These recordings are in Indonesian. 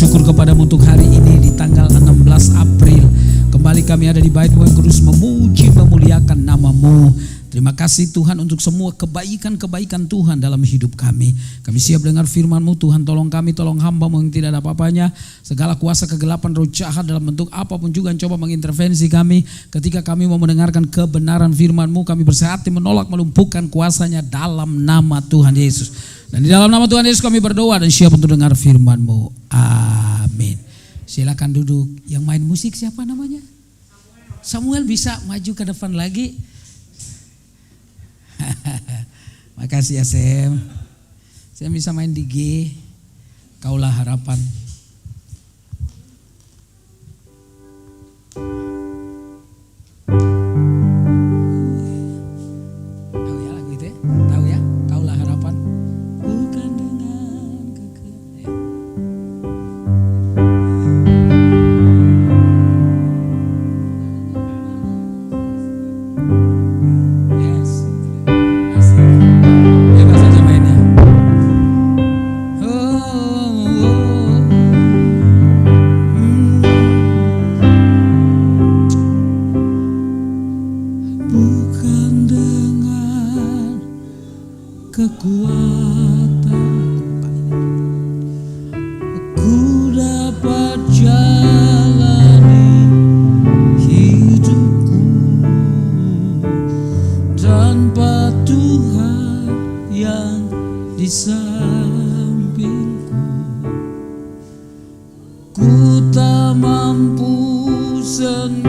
bersyukur kepadamu untuk hari ini di tanggal 16 April. Kembali kami ada di Bait-Mu yang kudus memuji memuliakan nama-Mu. Terima kasih Tuhan untuk semua kebaikan-kebaikan Tuhan dalam hidup kami. Kami siap dengar firman-Mu Tuhan, tolong kami, tolong hamba-Mu yang tidak ada apa-apanya. Segala kuasa kegelapan roh jahat dalam bentuk apapun juga yang coba mengintervensi kami. Ketika kami mau mendengarkan kebenaran firman-Mu, kami bersehati menolak melumpuhkan kuasanya dalam nama Tuhan Yesus. Dan di dalam nama Tuhan Yesus kami berdoa dan siap untuk dengar firman-Mu. Amin. Silakan duduk. Yang main musik siapa namanya? Samuel bisa maju ke depan lagi. Makasih ya Sam. Saya bisa main di G. Kaulah harapan. Tahu ya lagu itu ya? Tahu ya? Kaulah harapan. Bukan dengan kekeh. Kekuatan ku dapat jalani hidupku tanpa Tuhan yang di sampingku. Ku tak mampu sendiri.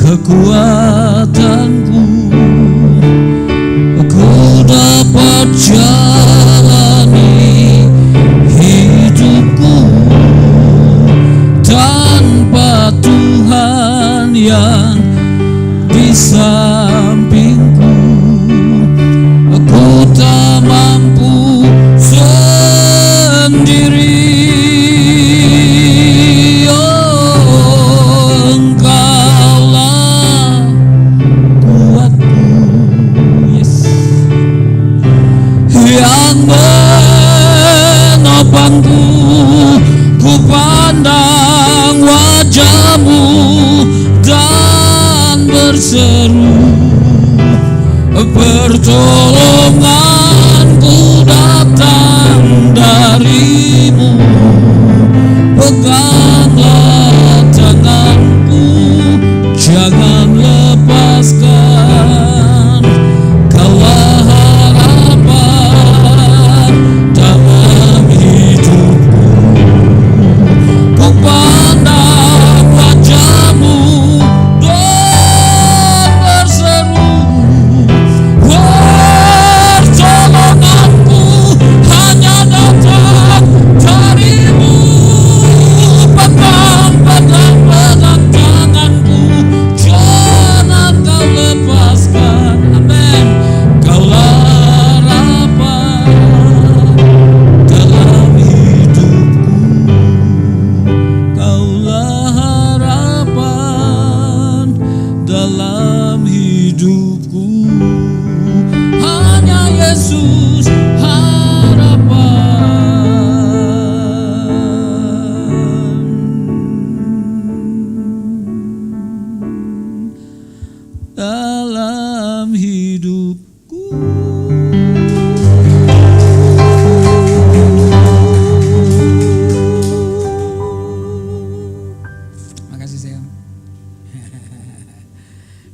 Kekuatanku, aku dapat jalani hidupku tanpa Tuhan yang di sampingku. Aku tak mampu sendiri. Ku pandang wajah-Mu dan berseru,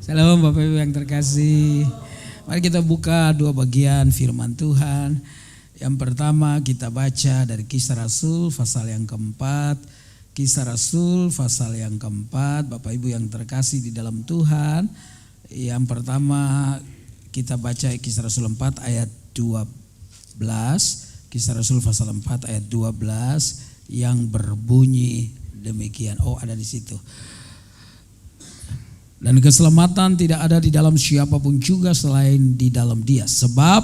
Shalom Bapak Ibu yang terkasih. Mari kita buka dua bagian firman Tuhan. Yang pertama kita baca dari Kisah Rasul pasal yang keempat. Kisah Rasul pasal yang keempat. Bapak Ibu yang terkasih di dalam Tuhan. Yang pertama kita baca Kisah Rasul 4 ayat 12. Kisah Rasul pasal 4 ayat 12 yang berbunyi demikian. Oh, ada di situ. Dan keselamatan tidak ada di dalam siapapun juga selain di dalam Dia. Sebab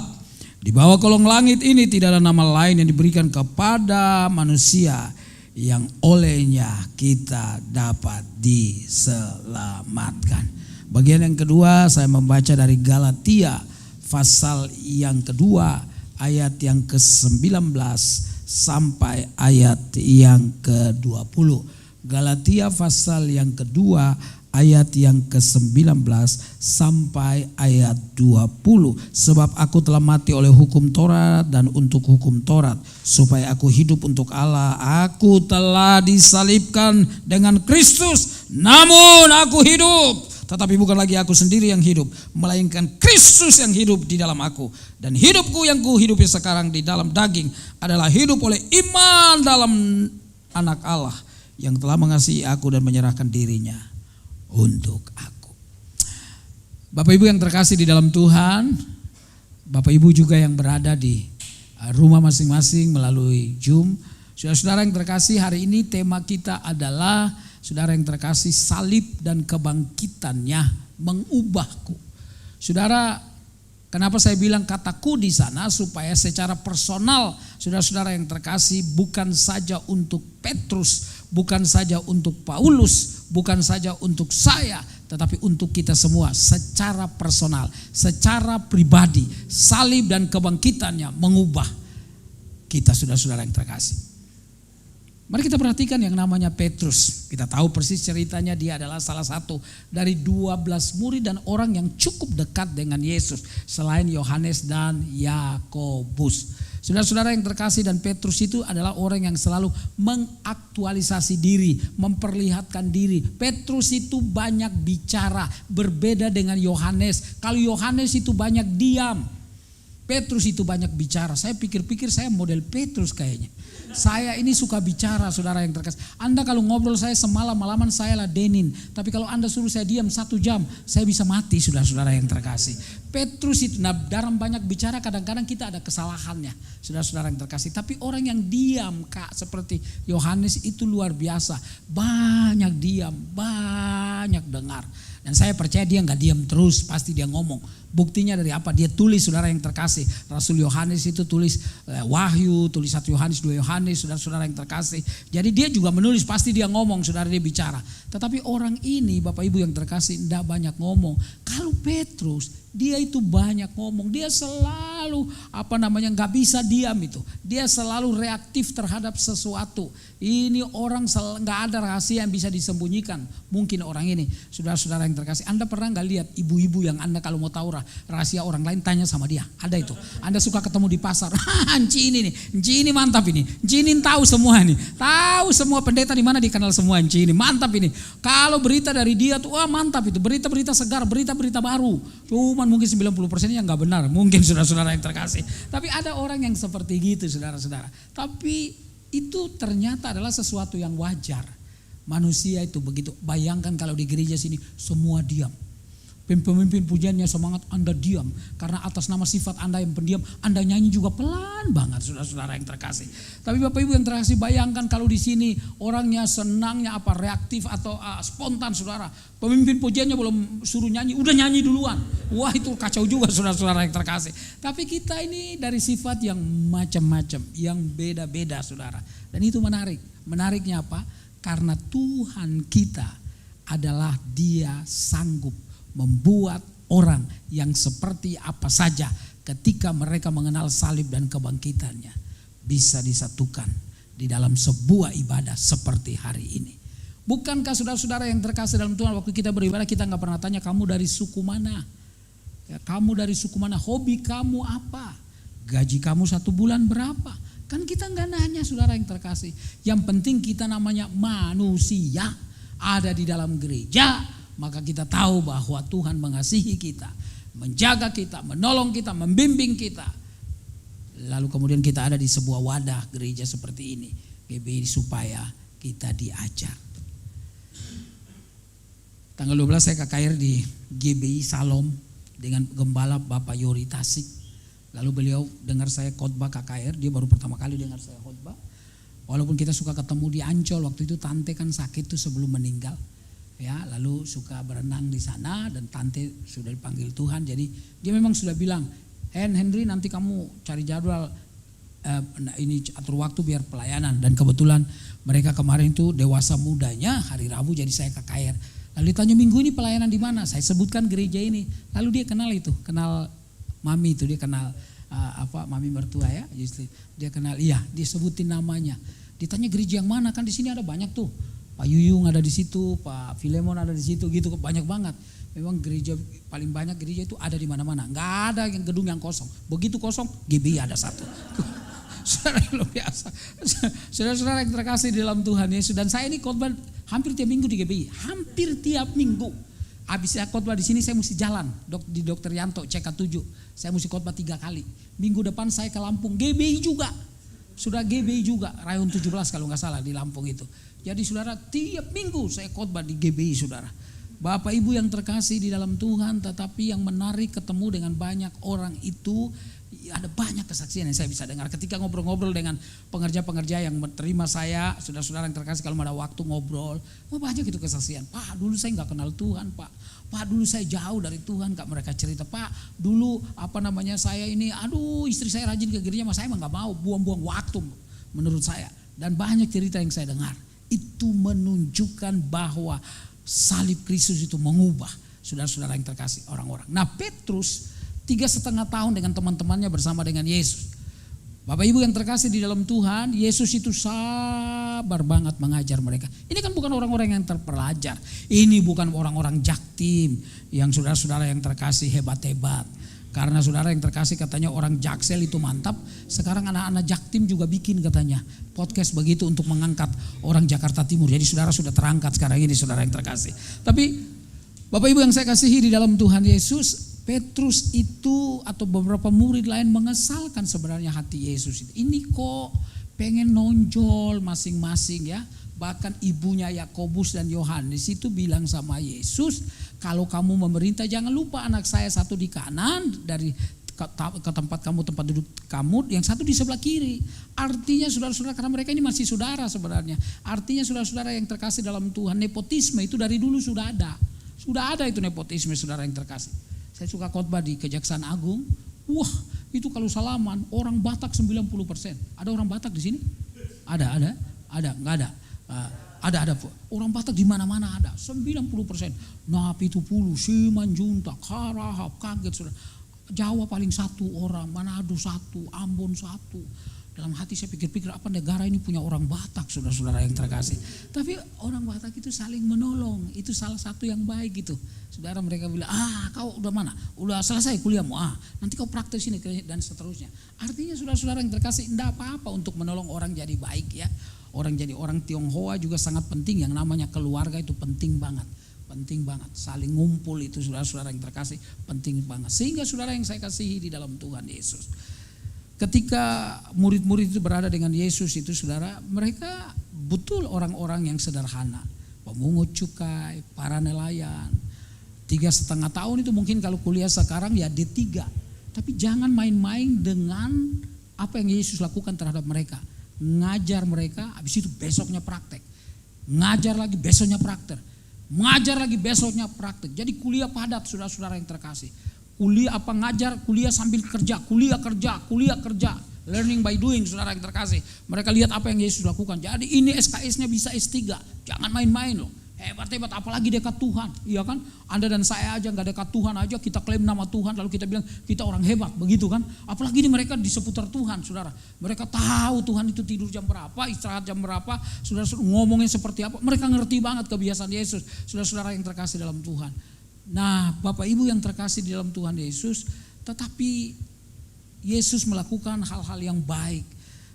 di bawah kolong langit ini tidak ada nama lain yang diberikan kepada manusia yang olehnya kita dapat diselamatkan. Bagian yang kedua saya membaca dari Galatia pasal yang kedua ayat yang ke-19 sampai ayat yang ke-20. Galatia pasal yang kedua ayat yang ke-19 sampai ayat 20. Sebab aku telah mati oleh hukum Taurat dan untuk hukum Taurat, supaya aku hidup untuk Allah. Aku telah disalibkan dengan Kristus, namun aku hidup. Tetapi bukan lagi aku sendiri yang hidup, melainkan Kristus yang hidup di dalam aku. Dan hidupku yang kuhidupi sekarang di dalam daging adalah hidup oleh iman dalam Anak Allah yang telah mengasihi aku dan menyerahkan dirinya untuk aku. Bapak Ibu yang terkasih di dalam Tuhan, Bapak Ibu juga yang berada di rumah masing-masing melalui Zoom. Saudara-saudara yang terkasih, hari ini tema kita adalah, saudara yang terkasih, salib dan kebangkitannya mengubahku. Saudara, kenapa saya bilang kataku di sana? Supaya secara personal, saudara-saudara yang terkasih, bukan saja untuk Petrus, bukan saja untuk Paulus, bukan saja untuk saya, tetapi untuk kita semua secara personal, secara pribadi. Salib dan kebangkitannya mengubah kita, saudara-saudara yang terkasih. Mari kita perhatikan yang namanya Petrus. Kita tahu persis ceritanya, dia adalah salah satu dari 12 murid dan orang yang cukup dekat dengan Yesus selain Yohanes dan Yakobus. Saudara-saudara yang terkasih, dan Petrus itu adalah orang yang selalu mengaktualisasi diri, memperlihatkan diri. Petrus itu banyak bicara, berbeda dengan Yohanes. Kalau Yohanes itu banyak diam, Petrus itu banyak bicara. Saya pikir-pikir saya model Petrus kayaknya. Saya ini suka bicara, saudara yang terkasih. Anda kalau ngobrol saya semalam-malaman saya ladenin. Tapi kalau Anda suruh saya diam 1 jam, saya bisa mati, saudara-saudara yang terkasih. Petrus itu, dalam banyak bicara kadang-kadang kita ada kesalahannya, saudara-saudara yang terkasih. Tapi orang yang diam, seperti Yohanes itu luar biasa. Banyak diam, banyak dengar. Dan saya percaya dia gak diam terus, pasti dia ngomong. Buktinya dari apa? Dia tulis, saudara yang terkasih. Rasul Yohanes itu tulis Wahyu, tulis 1 Yohanes, 2 Yohanes, saudara-saudara yang terkasih. Jadi dia juga menulis, pasti dia ngomong, saudara, dia bicara. Tetapi orang ini, Bapak Ibu yang terkasih, tidak banyak ngomong. Kalau Petrus, dia itu banyak ngomong. Dia selalu gak bisa diam itu. Dia selalu reaktif terhadap sesuatu. Ini orang gak ada rahasia yang bisa disembunyikan. Mungkin orang ini, saudara-saudara yang terkasih, Anda pernah gak lihat ibu-ibu yang Anda kalau mau tahu rahasia orang lain tanya sama dia? Ada itu. Anda suka ketemu di pasar, Enci ini nih, Enci ini mantap ini, Enci ini tahu semua nih, tahu semua pendeta di mana dikenal semua, Enci ini mantap ini. Kalau berita dari dia tuh, wah mantap itu, berita-berita segar, berita-berita baru. Cuman mungkin 90%-nya nggak benar, mungkin saudara-saudara yang terkasih. Tapi ada orang yang seperti gitu, saudara-saudara. Tapi itu ternyata adalah sesuatu yang wajar. Manusia itu begitu. Bayangkan kalau di gereja sini semua diam. Pemimpin pujiannya semangat, Anda diam. Karena atas nama sifat Anda yang pendiam, Anda nyanyi juga pelan banget, saudara-saudara yang terkasih. Tapi Bapak Ibu yang terkasih, bayangkan kalau di sini orangnya senangnya reaktif atau spontan, saudara. Pemimpin pujiannya belum suruh nyanyi, udah nyanyi duluan. Wah, itu kacau juga, saudara-saudara yang terkasih. Tapi kita ini dari sifat yang macam-macam, yang beda-beda, saudara. Dan itu menarik. Menariknya apa? Karena Tuhan kita adalah Dia sanggup membuat orang yang seperti apa saja ketika mereka mengenal salib dan kebangkitannya bisa disatukan di dalam sebuah ibadah seperti hari ini. Bukankah saudara-saudara yang terkasih dalam Tuhan, waktu kita beribadah kita gak pernah tanya kamu dari suku mana? Ya, kamu dari suku mana? Hobi kamu apa? Gaji kamu 1 bulan berapa? Kan kita gak nanya, saudara yang terkasih. Yang penting kita namanya manusia, ada di dalam gereja, maka kita tahu bahwa Tuhan mengasihi kita, menjaga kita, menolong kita, membimbing kita. Lalu kemudian kita ada di sebuah wadah gereja seperti ini, GBI, supaya kita diajar. Tanggal 12 saya KKR di GBI Salom dengan Gembala Bapak Yori Tasik. Lalu beliau dengar saya khotbah KKR, dia baru pertama kali dengar saya khotbah. Walaupun kita suka ketemu di Ancol, waktu itu tante kan sakit tuh sebelum meninggal. Ya, lalu suka berenang di sana dan tante sudah dipanggil Tuhan. Jadi dia memang sudah bilang, Henry nanti kamu cari jadwal ini atur waktu biar pelayanan. Dan kebetulan mereka kemarin itu dewasa mudanya hari Rabu, jadi saya KKR. Lalu ditanya minggu ini pelayanan di mana? Saya sebutkan gereja ini. Lalu dia kenal mami itu, dia kenal mami mertua ya. Dia kenal, iya, dia sebutin namanya. Ditanya gereja yang mana, kan di sini ada banyak tuh. Pak Yuyung ada di situ, Pak Filemon ada di situ, gitu banyak banget. Memang gereja paling banyak gereja itu ada di mana-mana. Nggak ada yang gedung yang kosong. Begitu kosong, GBI ada satu. Saudara yang luar biasa. Saudara-saudara yang terkasih di dalam Tuhan Yesus, dan saya ini khotbah hampir tiap minggu di GBI, hampir tiap minggu. Habis saya khotbah di sini saya mesti jalan di Dr. Yanto CK7. Saya mesti khotbah 3 kali. Minggu depan saya ke Lampung, GBI juga. Sudah GBI juga, Rayon 17 kalau nggak salah di Lampung itu. Jadi saudara, tiap minggu saya khotbah di GBI saudara. Bapak Ibu yang terkasih di dalam Tuhan, tetapi yang menarik ketemu dengan banyak orang itu, ada banyak kesaksian yang saya bisa dengar ketika ngobrol-ngobrol dengan pengerja-pengerja yang menerima saya. Saudara-saudara yang terkasih, kalau ada waktu ngobrol, banyak itu kesaksian. Pak, dulu saya nggak kenal Tuhan, Pak. Pak, dulu saya jauh dari Tuhan. Kak, mereka cerita, Pak, dulu saya ini, istri saya rajin ke gereja, mas saya emang nggak mau, buang-buang waktu menurut saya. Dan banyak cerita yang saya dengar. Itu menunjukkan bahwa salib Kristus itu mengubah saudara-saudara yang terkasih orang-orang. Nah, Petrus 3,5 tahun dengan teman-temannya bersama dengan Yesus. Bapak Ibu yang terkasih di dalam Tuhan, Yesus itu sabar banget mengajar mereka. Ini kan bukan orang-orang yang terpelajar. Ini bukan orang-orang jaktim yang saudara-saudara yang terkasih hebat-hebat. Karena saudara yang terkasih katanya orang Jaksel itu mantap. Sekarang anak-anak Jaktim juga bikin katanya podcast begitu untuk mengangkat orang Jakarta Timur. Jadi saudara sudah terangkat sekarang ini saudara yang terkasih. Tapi Bapak Ibu yang saya kasihi di dalam Tuhan Yesus, Petrus itu atau beberapa murid lain mengesalkan sebenarnya hati Yesus itu. Ini kok pengen nonjol masing-masing ya. Bahkan ibunya Yakobus dan Yohanes itu bilang sama Yesus, kalau kamu memerintah jangan lupa anak saya satu di kanan dari ke tempat tempat duduk kamu, yang satu di sebelah kiri. Artinya saudara-saudara, karena mereka ini masih saudara sebenarnya. Artinya saudara-saudara yang terkasih dalam Tuhan, nepotisme itu dari dulu sudah ada. Sudah ada itu nepotisme saudara yang terkasih. Saya suka khotbah di Kejaksaan Agung. Wah, itu kalau salaman orang Batak 90%. Ada orang Batak di sini? Ada, enggak ada. Ada orang Batak di mana-mana ada 90%. Napi itu puluh, Simanjuntak, Karahap, kaget sudah. Jawa paling 1 orang, Manado 1, Ambon 1. Dalam hati saya pikir-pikir, apa negara ini punya orang Batak, saudara-saudara yang terkasih. Tapi orang Batak itu saling menolong, itu salah satu yang baik gitu. Saudara mereka bilang, kau udah mana? Udah selesai kuliahmu, nanti kau praktek sini dan seterusnya. Artinya saudara-saudara yang terkasih, enggak apa-apa untuk menolong orang jadi baik ya. Orang jadi orang Tionghoa juga sangat penting, yang namanya keluarga itu penting banget. Penting banget, saling ngumpul itu saudara-saudara yang terkasih penting banget. Sehingga saudara yang saya kasihi di dalam Tuhan Yesus, ketika murid-murid itu berada dengan Yesus itu saudara, mereka betul orang-orang yang sederhana. Pemungut cukai, para nelayan. 3,5 tahun itu mungkin kalau kuliah sekarang ya D3. Tapi jangan main-main dengan apa yang Yesus lakukan terhadap mereka. Ngajar mereka, habis itu besoknya praktek. Ngajar lagi, besoknya praktek. Mengajar lagi, besoknya praktek. Jadi kuliah padat saudara-saudara yang terkasih. Kuliah apa ngajar, kuliah sambil kerja, kuliah kerja. Learning by doing saudara yang terkasih. Mereka lihat apa yang Yesus lakukan. Jadi ini SKS-nya bisa S3. Jangan main-main loh. Hebat-hebat, apalagi dekat Tuhan. Iya kan? Anda dan saya aja gak dekat Tuhan aja, kita klaim nama Tuhan lalu kita bilang kita orang hebat, begitu kan? Apalagi ini mereka di seputar Tuhan saudara. Mereka tahu Tuhan itu tidur jam berapa, istirahat jam berapa, saudara-saudara ngomongnya seperti apa. Mereka ngerti banget kebiasaan Yesus, saudara-saudara yang terkasih dalam Tuhan. Nah, Bapak Ibu yang terkasih di dalam Tuhan Yesus, tetapi Yesus melakukan hal-hal yang baik,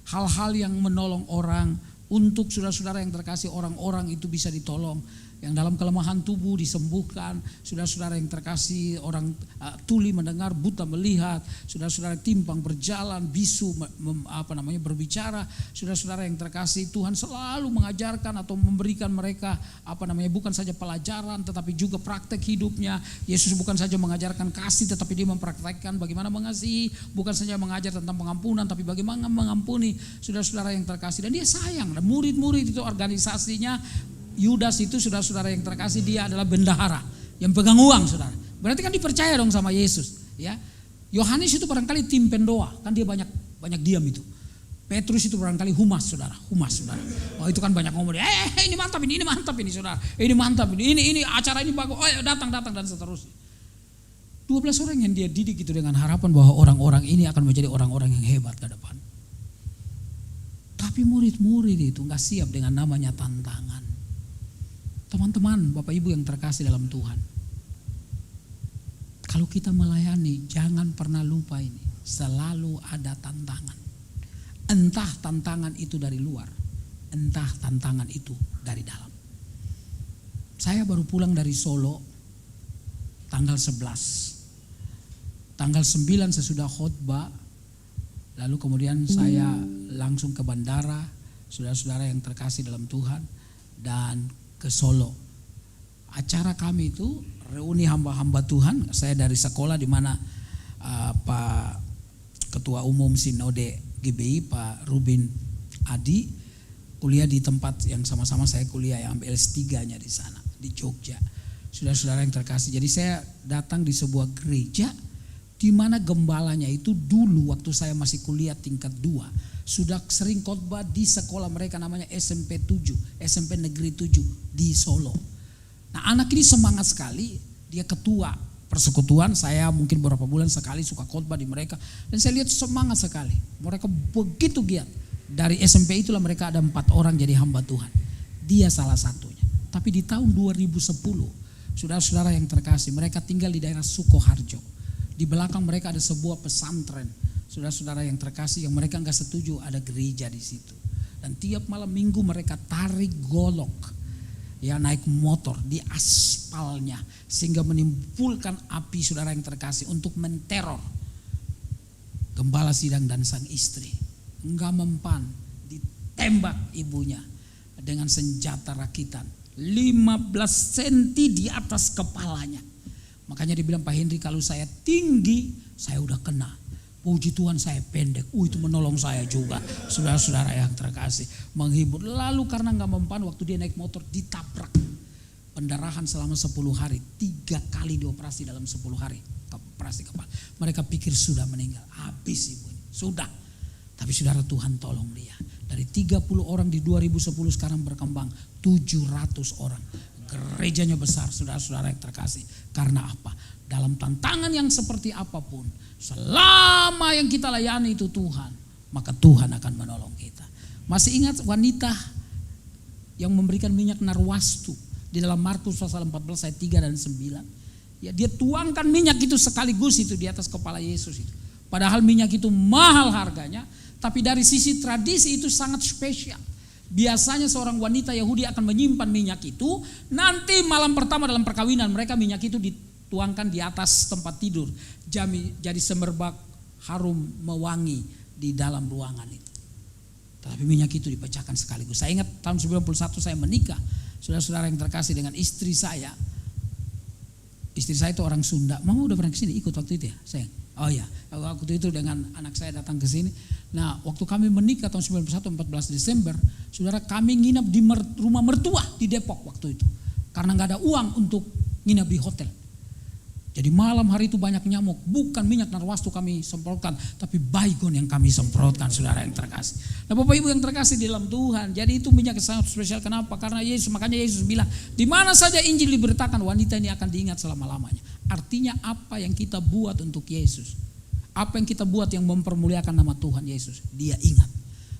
hal-hal yang menolong orang untuk saudara-saudara yang terkasih, orang-orang itu bisa ditolong. yang dalam kelemahan tubuh disembuhkan, saudara-saudara yang terkasih, orang tuli mendengar, buta melihat, saudara-saudara timpang berjalan, bisu berbicara, saudara-saudara yang terkasih, Tuhan selalu mengajarkan atau memberikan mereka bukan saja pelajaran tetapi juga praktek hidupnya. Yesus bukan saja mengajarkan kasih tetapi dia mempraktekkan bagaimana mengasihi, bukan saja mengajar tentang pengampunan tapi bagaimana mengampuni saudara-saudara yang terkasih. Dan dia sayang, dan murid-murid itu organisasinya. Yudas itu saudara-saudara yang terkasih, dia adalah bendahara yang pegang uang, saudara. Berarti kan dipercaya dong sama Yesus, ya. Yohanes itu barangkali tim pendoa, kan dia banyak diam itu. Petrus itu barangkali humas, saudara. Oh itu kan banyak ngomong, ini mantap ini saudara. Ini mantap ini acara ini bagus. Oh datang dan seterusnya. 12 orang yang dia didik itu dengan harapan bahwa orang-orang ini akan menjadi orang-orang yang hebat ke depan. Tapi murid-murid itu gak siap dengan namanya tantangan. Teman-teman, Bapak Ibu yang terkasih dalam Tuhan, kalau kita melayani jangan pernah lupa ini, selalu ada tantangan. Entah tantangan itu dari luar, entah tantangan itu dari dalam. Saya baru pulang dari Solo tanggal 11. Tanggal 9 sesudah khotbah, lalu kemudian saya langsung ke bandara, saudara-saudara yang terkasih dalam Tuhan, dan ke Solo. Acara kami itu reuni hamba-hamba Tuhan. Saya dari sekolah di mana Pak Ketua Umum Sinode GBI Pak Rubin Adi kuliah di tempat yang sama-sama saya kuliah, yang ambil S3-nya di sana di Jogja. Saudara-saudara yang terkasih. Jadi saya datang di sebuah gereja di mana gembalanya itu dulu waktu saya masih kuliah tingkat 2 sudah sering khotbah di sekolah mereka namanya SMP Negeri 7 di Solo. Nah anak ini semangat sekali, dia ketua persekutuan, saya mungkin beberapa bulan sekali suka khotbah di mereka. Dan saya lihat semangat sekali, mereka begitu giat. Dari SMP itulah mereka ada 4 orang jadi hamba Tuhan. Dia salah satunya. Tapi di tahun 2010, saudara-saudara yang terkasih, mereka tinggal di daerah Sukoharjo. Di belakang mereka ada sebuah pesantren. Saudara-saudara yang terkasih, yang mereka enggak setuju ada gereja di situ. Dan tiap malam minggu mereka tarik golok, ya naik motor di aspalnya sehingga menimbulkan api, saudara yang terkasih, untuk menteror gembala sidang dan sang istri. Enggak mempan, ditembak ibunya dengan senjata rakitan 15 cm di atas kepalanya. Makanya dibilang Pak Henry, kalau saya tinggi saya udah kena. Puji Tuhan saya pendek, itu menolong saya juga. Saudara-saudara yang terkasih, menghibur. Lalu karena gak mempan, waktu dia naik motor ditabrak. Pendarahan selama 10 hari, 3 kali dioperasi dalam 10 hari. Operasi kepala. Mereka pikir sudah meninggal, habis ibunya, sudah. Tapi saudara, Tuhan tolong dia. Dari 30 orang di 2010 sekarang berkembang 700 orang. Gerejanya besar, saudara-saudara yang terkasih. Karena apa? Dalam tantangan yang seperti apapun, selama yang kita layani itu Tuhan, maka Tuhan akan menolong kita. Masih ingat wanita yang memberikan minyak narwastu di dalam Markus pasal 14 ayat 3 dan 9? Ya, dia tuangkan minyak itu sekaligus itu di atas kepala Yesus itu. Padahal minyak itu mahal harganya, tapi dari sisi tradisi itu sangat spesial. Biasanya seorang wanita Yahudi akan menyimpan minyak itu, nanti malam pertama dalam perkawinan mereka minyak itu dituangkan di atas tempat tidur, jadi semerbak harum mewangi di dalam ruangan itu. Tapi minyak itu dipecahkan sekaligus. Saya ingat tahun 91 saya menikah, saudara-saudara yang terkasih, dengan istri saya. Istri saya itu orang Sunda. Mama udah pernah kesini ikut waktu itu ya, sayang? Oh ya, waktu itu dengan anak saya datang ke sini. Nah, waktu kami menikah tahun 91 14 Desember, saudara, kami nginap di rumah mertua di Depok waktu itu. Karena gak ada uang untuk nginap di hotel. Jadi malam hari itu banyak nyamuk. Bukan minyak narwastu kami semprotkan, tapi baygon yang kami semprotkan, saudara yang terkasih. Nah, Bapak Ibu yang terkasih di dalam Tuhan, jadi itu minyak sangat spesial. Kenapa? Karena makanya Yesus bilang, di mana saja Injil diberitakan, wanita ini akan diingat selama-lamanya. Artinya apa yang kita buat untuk Yesus, apa yang kita buat yang mempermuliakan nama Tuhan Yesus, dia ingat.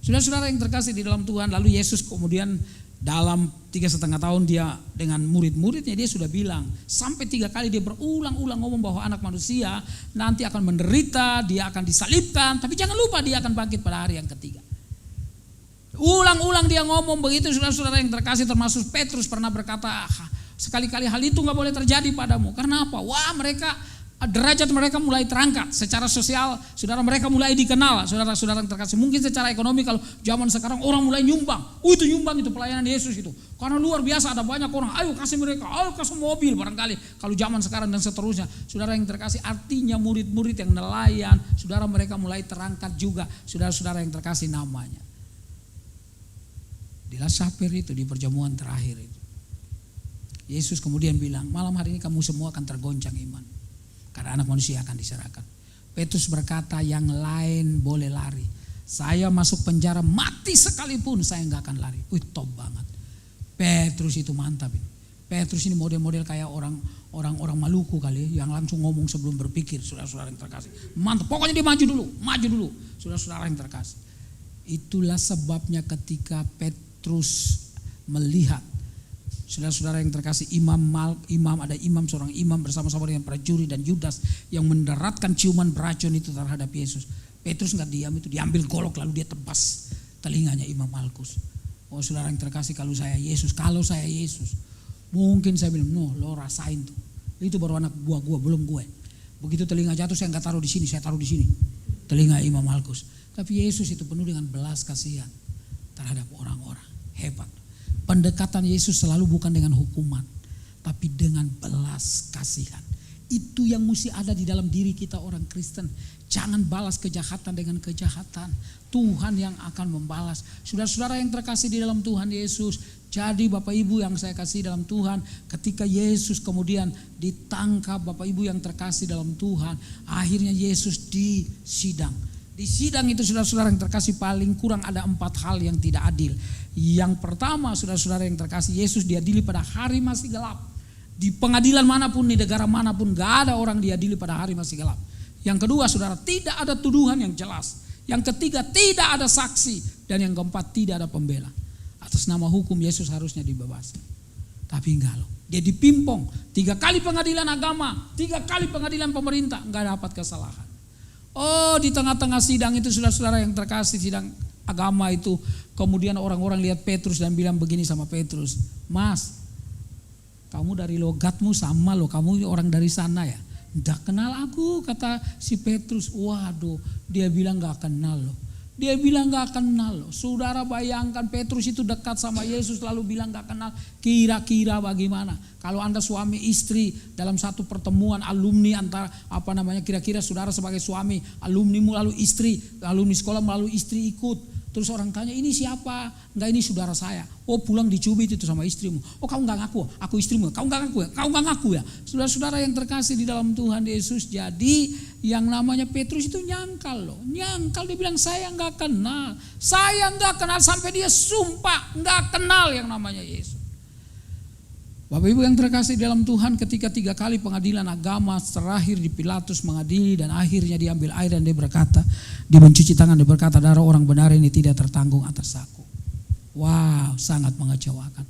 Saudara-saudara yang terkasih di dalam Tuhan, lalu Yesus kemudian dalam 3,5 tahun dia dengan murid-muridnya, dia sudah bilang, sampai 3 kali dia berulang-ulang ngomong bahwa anak manusia nanti akan menderita, dia akan disalibkan, tapi jangan lupa dia akan bangkit pada hari yang ketiga. Ulang-ulang dia ngomong begitu, saudara-saudara yang terkasih, termasuk Petrus pernah berkata, sekali-kali hal itu gak boleh terjadi padamu. Karena apa? Wah, derajat mereka mulai terangkat. Secara sosial, saudara, mereka mulai dikenal. Saudara-saudara yang terkasih, mungkin secara ekonomi kalau zaman sekarang orang mulai nyumbang. Itu nyumbang, itu pelayanan Yesus itu. Karena luar biasa, ada banyak orang, ayo kasih mereka, ayo kasih mobil barangkali. Kalau zaman sekarang dan seterusnya. Saudara yang terkasih, artinya murid-murid yang nelayan, saudara, mereka mulai terangkat juga. Saudara-saudara yang terkasih namanya. Di Last Supper itu, di perjamuan terakhir itu, Yesus kemudian bilang, malam hari ini kamu semua akan tergoncang iman. Karena anak manusia akan diserahkan. Petrus berkata, yang lain boleh lari. Saya masuk penjara mati sekalipun saya nggak akan lari. Top banget. Petrus itu mantap. Petrus ini model-model kayak orang Maluku kali, yang langsung ngomong sebelum berpikir. Saudara-saudara yang terkasih, mantap. Pokoknya dia maju dulu. Saudara-saudara yang terkasih. Itulah sebabnya ketika Petrus melihat, saudara-saudara yang terkasih, ada seorang imam bersama-sama dengan prajurit dan Yudas yang mendaratkan ciuman beracun itu terhadap Yesus. Petrus nggak diam, itu diambil golok lalu dia tebas telinganya Imam Malkus. Oh saudara yang terkasih, kalau saya Yesus, mungkin saya bilang, no, lo rasain tuh. Itu baru anak buah gue, belum gue. Begitu telinga jatuh, saya nggak taruh di sini, saya taruh di sini. Telinga Imam Malkus. Tapi Yesus itu penuh dengan belas kasihan terhadap orang-orang. Hebat. Pendekatan Yesus selalu bukan dengan hukuman, tapi dengan belas kasihan. Itu yang mesti ada di dalam diri kita orang Kristen. Jangan balas kejahatan dengan kejahatan. Tuhan yang akan membalas. Saudara-saudara yang terkasih di dalam Tuhan Yesus. Jadi Bapak Ibu yang saya kasih dalam Tuhan, ketika Yesus kemudian ditangkap, Bapak Ibu yang terkasih dalam Tuhan, akhirnya Yesus disidang. Di sidang itu saudara-saudara yang terkasih, paling kurang ada 4 hal yang tidak adil. Yang pertama, saudara-saudara yang terkasih, Yesus diadili pada hari masih gelap. Di pengadilan manapun, di negara manapun, gak ada orang diadili pada hari masih gelap. Yang kedua, saudara, tidak ada tuduhan yang jelas. Yang ketiga, tidak ada saksi. Dan yang keempat, tidak ada pembela. Atas nama hukum Yesus harusnya dibebaskan. Tapi enggak loh. Dia dipimpong 3 kali pengadilan agama, 3 kali pengadilan pemerintah, gak dapat kesalahan. Oh, di tengah-tengah sidang itu saudara-saudara yang terkasih, sidang agama itu, kemudian orang-orang lihat Petrus dan bilang begini sama Petrus, Mas, kamu dari logatmu sama loh, kamu orang dari sana ya? Nggak kenal aku, kata si Petrus. Waduh, dia bilang gak kenal loh. Dia bilang gak kenal loh. Saudara bayangkan, Petrus itu dekat sama Yesus lalu bilang gak kenal. Kira-kira bagaimana kalau Anda suami istri dalam satu pertemuan alumni antara kira-kira saudara sebagai suami, alumnimu lalu istri, alumni sekolah melalui istri ikut. Terus orang tanya, ini siapa? Enggak, ini saudara saya. Oh, pulang dicubit itu sama istrimu. Oh, kamu gak ngaku? Aku istrimu. Kamu gak ngaku ya? Kamu gak ngaku ya? Saudara-saudara yang terkasih di dalam Tuhan Yesus. Jadi yang namanya Petrus itu nyangkal loh. Nyangkal, dia bilang saya gak kenal. Saya gak kenal, sampai dia sumpah gak kenal yang namanya Yesus. Bapak Ibu yang terkasih dalam Tuhan, ketika 3 kali pengadilan agama terakhir di Pilatus mengadili dan akhirnya diambil air dan dia berkata, dia mencuci tangan, dia berkata, darah orang benar ini tidak tertanggung atas aku. Wow, sangat mengecewakan.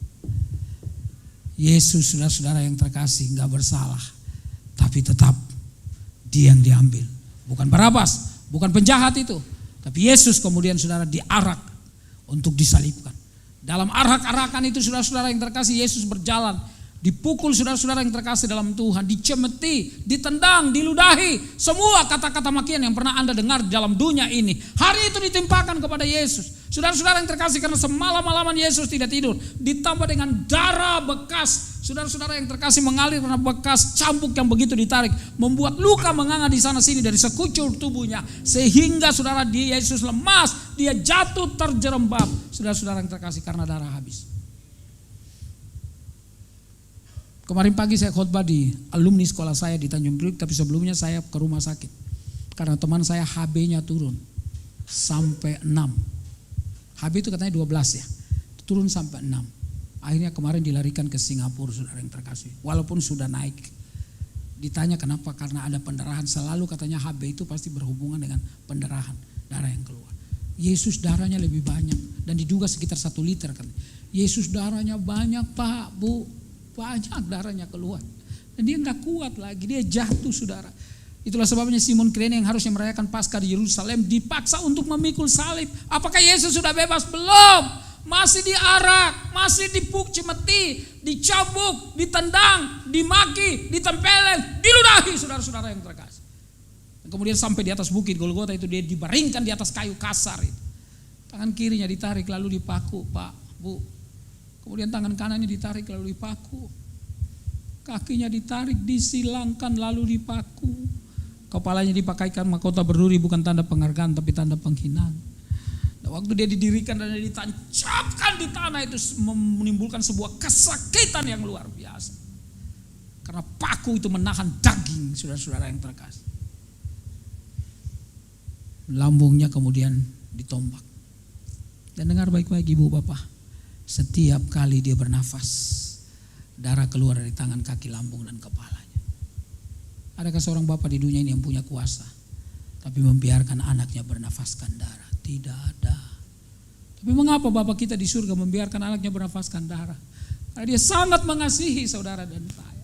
Yesus, saudara-saudara yang terkasih, gak bersalah, tapi tetap dia yang diambil. Bukan Barabas, bukan penjahat itu, tapi Yesus kemudian saudara diarak untuk disalibkan. Dalam arak-arakan itu saudara-saudara yang terkasih, Yesus berjalan, dipukul saudara-saudara yang terkasih dalam Tuhan, dicemeti, ditendang, diludahi, semua kata-kata makian yang pernah Anda dengar dalam dunia ini. Hari itu ditimpakan kepada Yesus. Saudara-saudara yang terkasih, karena semalam-malaman Yesus tidak tidur, ditambah dengan darah bekas. Saudara-saudara yang terkasih, mengalir karena bekas cambuk yang begitu ditarik, membuat luka menganga di sana sini dari sekucur tubuhnya, sehingga saudara Yesus lemas, dia jatuh terjerembab. Saudara-saudara yang terkasih, karena darah habis. Kemarin pagi saya khotbah di alumni sekolah saya di Tanjung Priok, tapi sebelumnya saya ke rumah sakit karena teman saya HB-nya turun sampai 6. HB itu katanya 12 ya, turun sampai 6. Akhirnya kemarin dilarikan ke Singapura, saudara yang terkasih, walaupun sudah naik. Ditanya kenapa, karena ada pendarahan. Selalu katanya HB itu pasti berhubungan dengan pendarahan, darah yang keluar. Yesus darahnya lebih banyak dan diduga sekitar 1 liter kan. Yesus darahnya banyak Pak, Bu, banyak darahnya keluar. Dan dia gak kuat lagi, dia jatuh saudara. Itulah sebabnya Simon Kirene yang harusnya merayakan Paskah di Yerusalem dipaksa untuk memikul salib. Apakah Yesus sudah bebas? Belum. Masih diarak, masih dipuk cemeti, dicabuk, ditendang, dimaki, ditempelin, diludahi, saudara-saudara yang terkasih. Dan kemudian sampai di atas bukit Golgota itu dia dibaringkan di atas kayu kasar itu. Tangan kirinya ditarik lalu dipaku, Pak, Bu. Kemudian tangan kanannya ditarik lalu dipaku. Kakinya ditarik, disilangkan lalu dipaku. Kepalanya dipakaikan mahkota berduri, bukan tanda penghargaan tapi tanda penghinaan. Dan waktu dia didirikan dan dia ditancapkan di tanah itu menimbulkan sebuah kesakitan yang luar biasa. Karena paku itu menahan daging, saudara-saudara yang terkasih. Lambungnya kemudian ditombak. Dan dengar baik-baik ibu bapak, setiap kali dia bernafas, darah keluar dari tangan, kaki, lambung dan kepalanya. Adakah seorang bapak di dunia ini yang punya kuasa tapi membiarkan anaknya bernafaskan darah? Tidak ada. Tapi mengapa bapak kita di surga membiarkan anaknya bernafaskan darah? Karena dia sangat mengasihi saudara dan saya.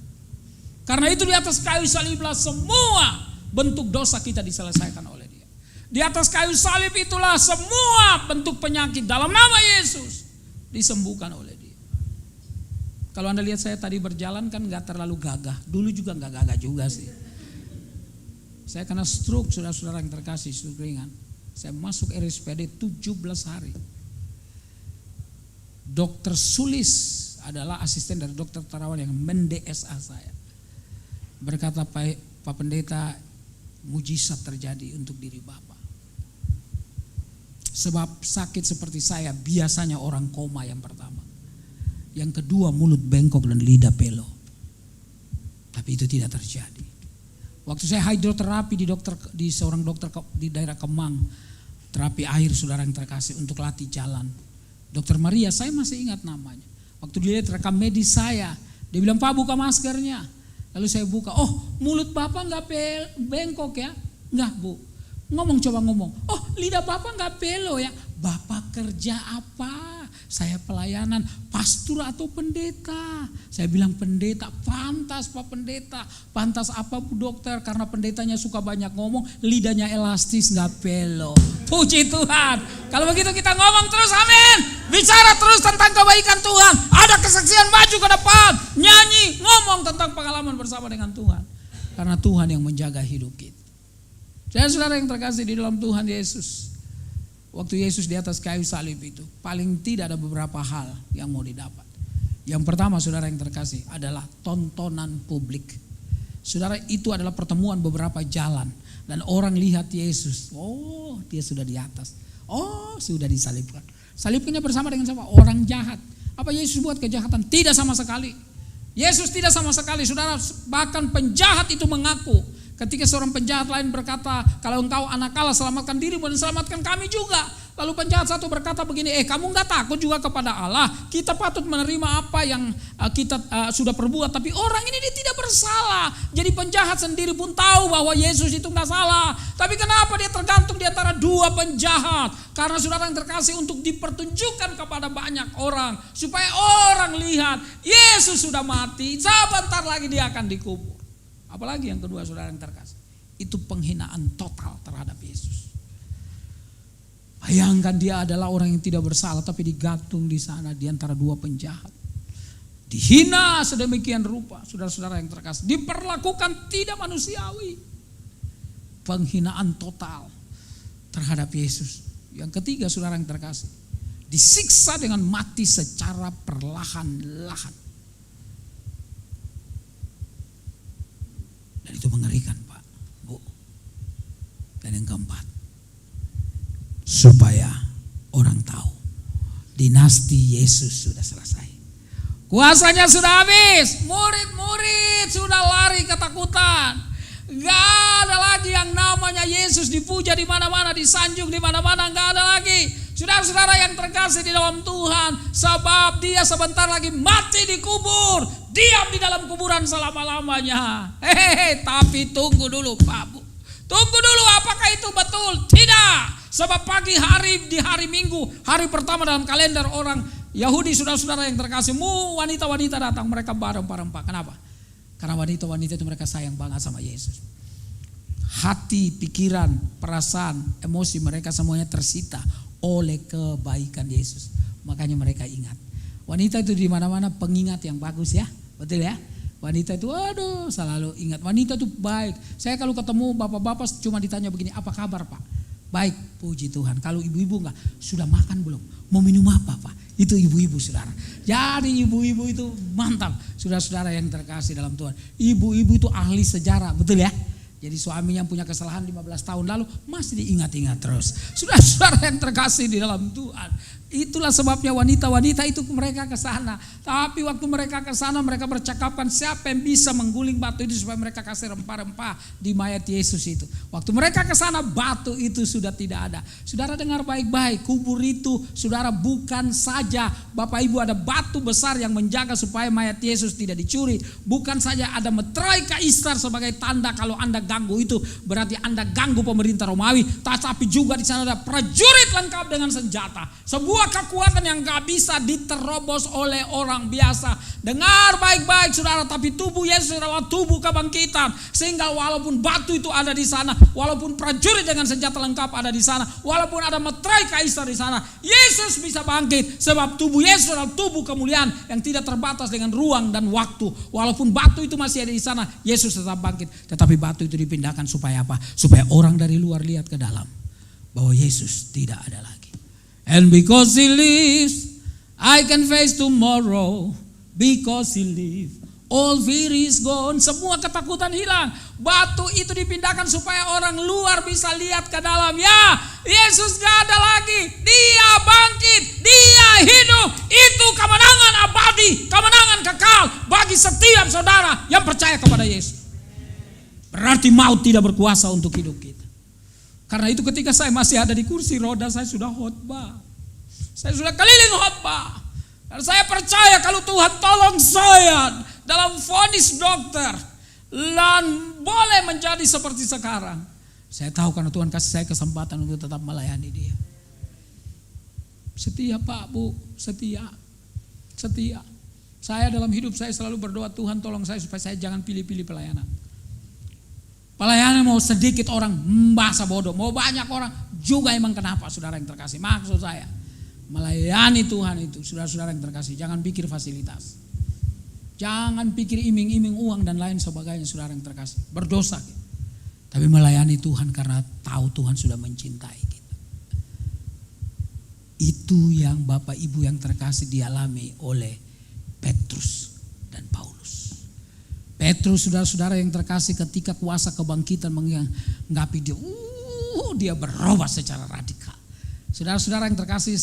Karena itu di atas kayu saliblah semua bentuk dosa kita diselesaikan oleh dia. Di atas kayu salib itulah semua bentuk penyakit dalam nama Yesus disembuhkan oleh dia. Kalau Anda lihat saya tadi berjalan kan gak terlalu gagah. Dulu juga gak gagah juga sih. Saya kena stroke, saudara-saudara yang terkasih, stroke ringan. Saya masuk RSPD 17 hari. Dokter Sulis adalah asisten dari dokter Tarawan yang men-DSA saya. Berkata, Pak Pendeta, mujizat terjadi untuk diri Bapak. Sebab sakit seperti saya biasanya orang koma yang pertama. Yang kedua mulut bengkok dan lidah pelo. Tapi itu tidak terjadi. Waktu saya hidroterapi di seorang dokter di daerah Kemang, terapi air saudara yang terkasih untuk latih jalan. Dokter Maria, saya masih ingat namanya. Waktu dia lihat rekam medis saya, dia bilang, Pak buka maskernya. Lalu saya buka, oh mulut Bapak gak bengkok ya? Enggak Bu. Coba ngomong, oh lidah Bapak gak pelo ya? Bapak kerja apa? Saya pelayanan, pastor atau pendeta? Saya bilang pendeta. Pantas Pak Pendeta. Pantas apa Bu Dokter? Karena pendetanya suka banyak ngomong, lidahnya elastis gak pelo. Puji Tuhan. Kalau begitu kita ngomong terus, amin. Bicara terus tentang kebaikan Tuhan. Ada kesaksian, maju ke depan, nyanyi, ngomong tentang pengalaman bersama dengan Tuhan. Karena Tuhan yang menjaga hidup kita. Dan saudara yang terkasih di dalam Tuhan Yesus, waktu Yesus di atas kayu salib itu, paling tidak ada beberapa hal yang mau didapat. Yang pertama saudara yang terkasih adalah tontonan publik. Saudara, itu adalah pertemuan beberapa jalan. Dan orang lihat Yesus, oh dia sudah di atas, oh sudah disalibkan. Salibkannya bersama dengan siapa? Orang jahat. Apa Yesus buat kejahatan? Tidak sama sekali. Yesus tidak sama sekali, saudara. Bahkan penjahat itu mengaku. Ketika seorang penjahat lain berkata, kalau engkau anak Allah selamatkan dirimu dan selamatkan kami juga. Lalu penjahat satu berkata begini, kamu gak takut juga kepada Allah? Kita patut menerima apa yang kita sudah perbuat, tapi orang ini dia tidak bersalah. Jadi penjahat sendiri pun tahu bahwa Yesus itu gak salah. Tapi kenapa dia tergantung di antara dua penjahat? Karena saudara yang terkasih, untuk dipertunjukkan kepada banyak orang, supaya orang lihat Yesus sudah mati, sebentar lagi dia akan dikubur. Apalagi yang kedua saudara yang terkasih, itu penghinaan total terhadap Yesus. Bayangkan dia adalah orang yang tidak bersalah tapi digantung di sana di antara dua penjahat. Dihina sedemikian rupa, saudara-saudara yang terkasih, diperlakukan tidak manusiawi. Penghinaan total terhadap Yesus. Yang ketiga saudara yang terkasih, disiksa dengan mati secara perlahan-lahan. Dan itu mengerikan Pak, Bu. Dan yang keempat, supaya orang tahu dinasti Yesus sudah selesai. Kuasanya sudah habis. Murid-murid sudah lari ketakutan. Gak ada lagi yang namanya Yesus dipuja di mana-mana, disanjung di mana-mana, gak ada lagi. Saudara-saudara yang terkasih di dalam Tuhan, sebab dia sebentar lagi mati dikubur, diam di dalam kuburan selama-lamanya. Tapi tunggu dulu Pak Bu. Tunggu dulu, apakah itu betul? Tidak. Sebab pagi hari di hari Minggu, hari pertama dalam kalender orang Yahudi, saudara-saudara yang terkasih, wanita-wanita datang, mereka bareng-bareng Pak. Kenapa? Karena wanita-wanita itu mereka sayang banget sama Yesus. hati, pikiran, perasaan, emosi mereka semuanya tersita oleh kebaikan Yesus. Makanya mereka ingat. Wanita itu di mana-mana pengingat yang bagus ya, betul ya? Wanita itu selalu ingat. Wanita itu baik. Saya kalau ketemu bapak-bapak cuma ditanya begini, apa kabar Pak? Baik, puji Tuhan. Kalau ibu-ibu enggak, sudah makan belum? Mau minum apa Pak? Itu ibu-ibu saudara. Jadi ibu-ibu itu mantap. Saudara-saudara yang terkasih dalam Tuhan. Ibu-ibu itu ahli sejarah, betul ya? Jadi suaminya yang punya kesalahan 15 tahun lalu masih diingat-ingat terus. Saudara-saudara yang terkasih di dalam Tuhan. Itulah sebabnya wanita-wanita itu mereka ke sana. Tapi waktu mereka ke sana mereka bercakapkan siapa yang bisa mengguling batu itu supaya mereka kasih rempah-rempah di mayat Yesus itu. Waktu mereka ke sana batu itu sudah tidak ada. Saudara dengar baik-baik, kubur itu saudara bukan saja Bapak Ibu ada batu besar yang menjaga supaya mayat Yesus tidak dicuri. Bukan saja ada meterai kaisar sebagai tanda kalau Anda ganggu itu berarti Anda ganggu pemerintah Romawi. Tetapi juga di sana ada prajurit lengkap dengan senjata. Sebuah kekuatan yang gak bisa diterobos oleh orang biasa. Dengar baik-baik saudara, tapi tubuh Yesus adalah tubuh kebangkitan. Sehingga walaupun batu itu ada di sana, walaupun prajurit dengan senjata lengkap ada di sana, walaupun ada meterai kaisar di sana, Yesus bisa bangkit. Sebab tubuh Yesus adalah tubuh kemuliaan yang tidak terbatas dengan ruang dan waktu. Walaupun batu itu masih ada di sana, Yesus tetap bangkit. Tetapi batu itu dipindahkan supaya apa? Supaya orang dari luar lihat ke dalam bahwa Yesus tidak ada lagi. And because He lives, I can face tomorrow. Because He lives, all fear is gone. Semua ketakutan hilang. Batu itu dipindahkan supaya orang luar bisa lihat ke dalam. Ya, Yesus gak ada lagi. Dia bangkit, Dia hidup. Itu kemenangan abadi, kemenangan kekal bagi setiap saudara yang percaya kepada Yesus. Berarti maut tidak berkuasa untuk hidup kita. Karena itu ketika saya masih ada di kursi roda, saya sudah khotbah. Saya sudah keliling khotbah. Dan saya percaya kalau Tuhan tolong saya dalam vonis dokter dan boleh menjadi seperti sekarang. Saya tahu karena Tuhan kasih saya kesempatan untuk tetap melayani Dia. Setia Pak, Bu, setia. Setia. Saya dalam hidup saya selalu berdoa, Tuhan tolong saya supaya saya jangan pilih-pilih pelayanan. Pelayanan mau sedikit orang bahasa bodoh, mau banyak orang juga emang kenapa saudara yang terkasih. Maksud saya melayani Tuhan itu saudara-saudara yang terkasih, jangan pikir fasilitas. Jangan pikir iming-iming uang dan lain sebagainya saudara yang terkasih. Berdosa gitu. Tapi melayani Tuhan karena tahu Tuhan sudah mencintai kita. Itu yang Bapak Ibu yang terkasih dialami oleh Petrus dan Paulus. Petrus saudara-saudara yang terkasih ketika kuasa kebangkitan menggapi dia, dia berubah secara radikal. Saudara-saudara yang terkasih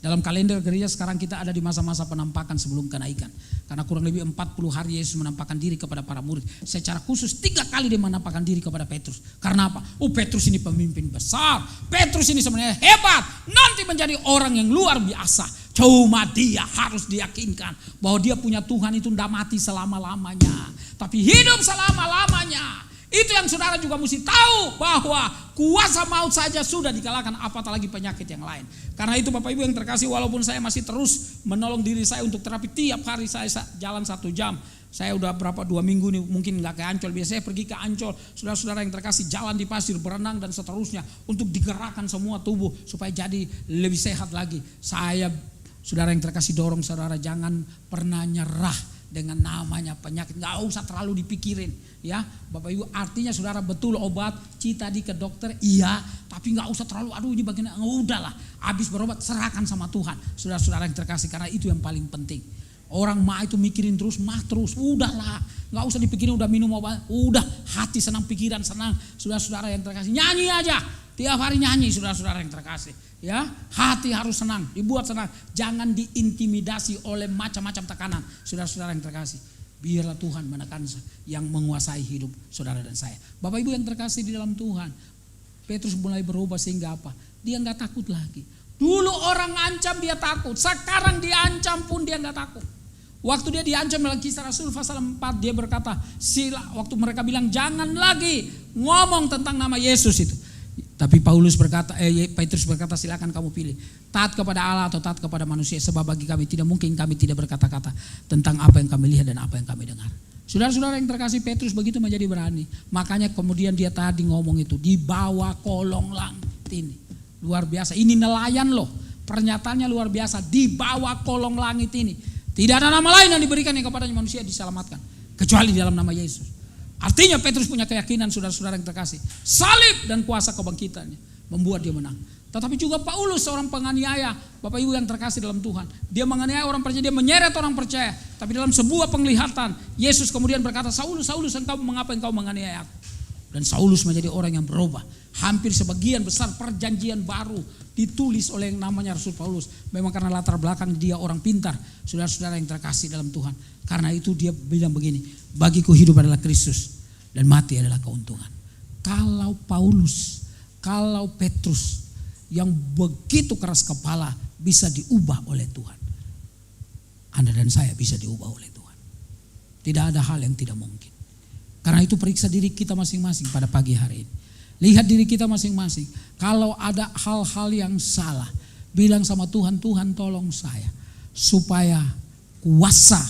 dalam kalender gereja sekarang kita ada di masa-masa penampakan sebelum kenaikan. Karena kurang lebih 40 hari Yesus menampakkan diri kepada para murid. Secara khusus 3 kali dia menampakkan diri kepada Petrus. Karena apa? Petrus ini pemimpin besar. Petrus ini sebenarnya hebat. Nanti menjadi orang yang luar biasa. Cuma dia harus diyakinkan bahwa dia punya Tuhan itu tidak mati selama-lamanya, tapi hidup selama-lamanya. Itu yang saudara juga mesti tahu bahwa kuasa maut saja sudah dikalahkan, apatah lagi penyakit yang lain. Karena itu Bapak Ibu yang terkasih, walaupun saya masih terus menolong diri saya untuk terapi, tiap hari saya jalan 1 jam. Saya udah 2 minggu nih mungkin gak ke Ancol. Biasanya pergi ke Ancol, saudara-saudara yang terkasih, jalan di pasir, berenang dan seterusnya. Untuk digerakkan semua tubuh supaya jadi lebih sehat lagi. Saya, saudara yang terkasih, dorong saudara jangan pernah nyerah dengan namanya penyakit. Gak usah terlalu dipikirin ya Bapak Ibu. Artinya saudara betul obat tadi ke dokter iya, tapi gak usah terlalu ini bagian, udahlah habis berobat serahkan sama Tuhan. Saudara-saudara yang terkasih, karena itu yang paling penting. Orang itu mikirin terus, udahlah gak usah dipikirin, udah minum obat, udah hati senang, pikiran senang. Saudara-saudara yang terkasih, nyanyi aja tiap hari, nyanyi saudara-saudara yang terkasih ya. Hati harus senang, dibuat senang, jangan diintimidasi oleh macam-macam tekanan. Saudara-saudara yang terkasih, biarlah Tuhan menekan yang menguasai hidup saudara dan saya. Bapak Ibu yang terkasih di dalam Tuhan, Petrus mulai berubah sehingga apa? Dia gak takut lagi. Dulu orang ancam dia takut, sekarang diancam pun dia gak takut. Waktu dia diancam dalam Kisah Rasul pasal 4, dia berkata, waktu mereka bilang jangan lagi ngomong tentang nama Yesus itu. Tapi Petrus berkata, silakan kamu pilih, taat kepada Allah atau taat kepada manusia. Sebab bagi kami tidak mungkin kami tidak berkata-kata tentang apa yang kami lihat dan apa yang kami dengar. Saudara-saudara yang terkasih, Petrus begitu menjadi berani. Makanya kemudian dia tadi ngomong itu, di bawah kolong langit ini. Luar biasa, ini nelayan loh. Pernyataannya luar biasa, di bawah kolong langit ini. Tidak ada nama lain yang diberikan yang kepadanya manusia diselamatkan. Kecuali di dalam nama Yesus. Artinya Petrus punya keyakinan, saudara-saudara yang terkasih. Salib dan kuasa kebangkitannya membuat dia menang. Tetapi juga Paulus seorang penganiaya, Bapak Ibu yang terkasih dalam Tuhan. Dia menganiaya orang percaya, dia menyeret orang percaya. Tapi dalam sebuah penglihatan, Yesus kemudian berkata, Saulus, Saulus, mengapa engkau menganiaya aku? Dan Saulus menjadi orang yang berubah. Hampir sebagian besar perjanjian baru ditulis oleh yang namanya Rasul Paulus. Memang karena latar belakang dia orang pintar, saudara-saudara yang terkasih dalam Tuhan. Karena itu dia bilang begini, bagiku hidup adalah Kristus dan mati adalah keuntungan. Kalau Paulus, kalau Petrus yang begitu keras kepala bisa diubah oleh Tuhan, Anda dan saya bisa diubah oleh Tuhan. Tidak ada hal yang tidak mungkin. Karena itu periksa diri kita masing-masing pada pagi hari ini. Lihat diri kita masing-masing. Kalau ada hal-hal yang salah, bilang sama Tuhan, Tuhan tolong saya supaya kuasa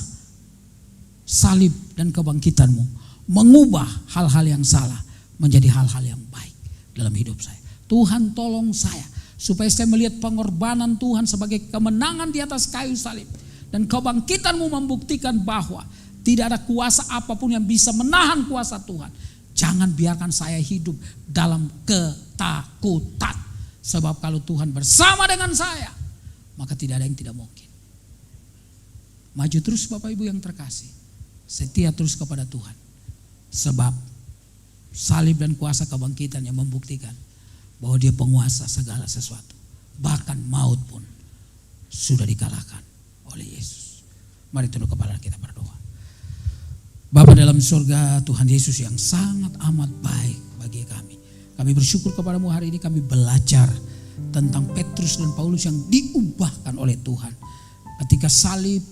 salib dan kebangkitanmu mengubah hal-hal yang salah menjadi hal-hal yang baik dalam hidup saya. Tuhan tolong saya supaya saya melihat pengorbanan Tuhan sebagai kemenangan di atas kayu salib. Dan kebangkitanmu membuktikan bahwa tidak ada kuasa apapun yang bisa menahan kuasa Tuhan. Jangan biarkan saya hidup dalam ketakutan. Sebab kalau Tuhan bersama dengan saya, maka tidak ada yang tidak mungkin. Maju terus Bapak Ibu yang terkasih. Setia terus kepada Tuhan. Sebab salib dan kuasa kebangkitan yang membuktikan bahwa dia penguasa segala sesuatu. Bahkan maut pun sudah dikalahkan oleh Yesus. Mari tunduk kepala kita berdoa. Bapa dalam surga, Tuhan Yesus yang sangat amat baik bagi kami. Kami bersyukur kepadamu hari ini kami belajar tentang Petrus dan Paulus yang diubahkan oleh Tuhan. Ketika salib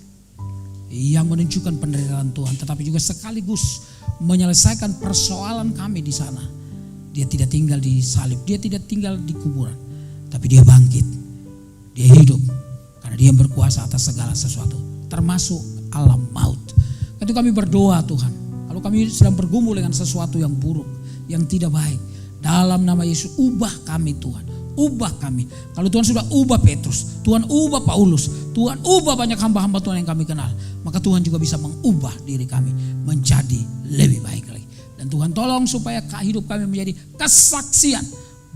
yang menunjukkan penderitaan Tuhan, tetapi juga sekaligus menyelesaikan persoalan kami di sana. Dia tidak tinggal di salib, dia tidak tinggal di kuburan, tapi dia bangkit, dia hidup karena dia berkuasa atas segala sesuatu, termasuk alam maut. Itu kami berdoa Tuhan, kalau kami sedang bergumul dengan sesuatu yang buruk, yang tidak baik, dalam nama Yesus ubah kami Tuhan, ubah kami. Kalau Tuhan sudah ubah Petrus, Tuhan ubah Paulus, Tuhan ubah banyak hamba-hamba Tuhan yang kami kenal, maka Tuhan juga bisa mengubah diri kami menjadi lebih baik lagi. Dan Tuhan tolong supaya hidup kami menjadi kesaksian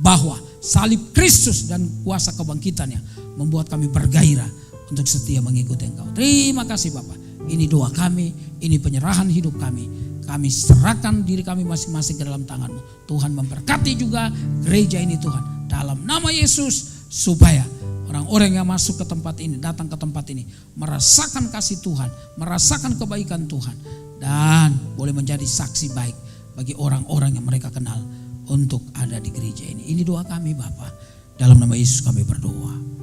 bahwa salib Kristus dan kuasa kebangkitannya membuat kami bergairah untuk setia mengikuti Engkau. Terima kasih Bapak. Ini doa kami, ini penyerahan hidup kami. Kami serahkan diri kami masing-masing ke dalam tangan-Mu. Tuhan memberkati juga gereja ini Tuhan. Dalam nama Yesus, supaya orang-orang yang masuk ke tempat ini, datang ke tempat ini, merasakan kasih Tuhan, merasakan kebaikan Tuhan. Dan boleh menjadi saksi baik bagi orang-orang yang mereka kenal untuk ada di gereja ini. Ini doa kami Bapa. Dalam nama Yesus kami berdoa.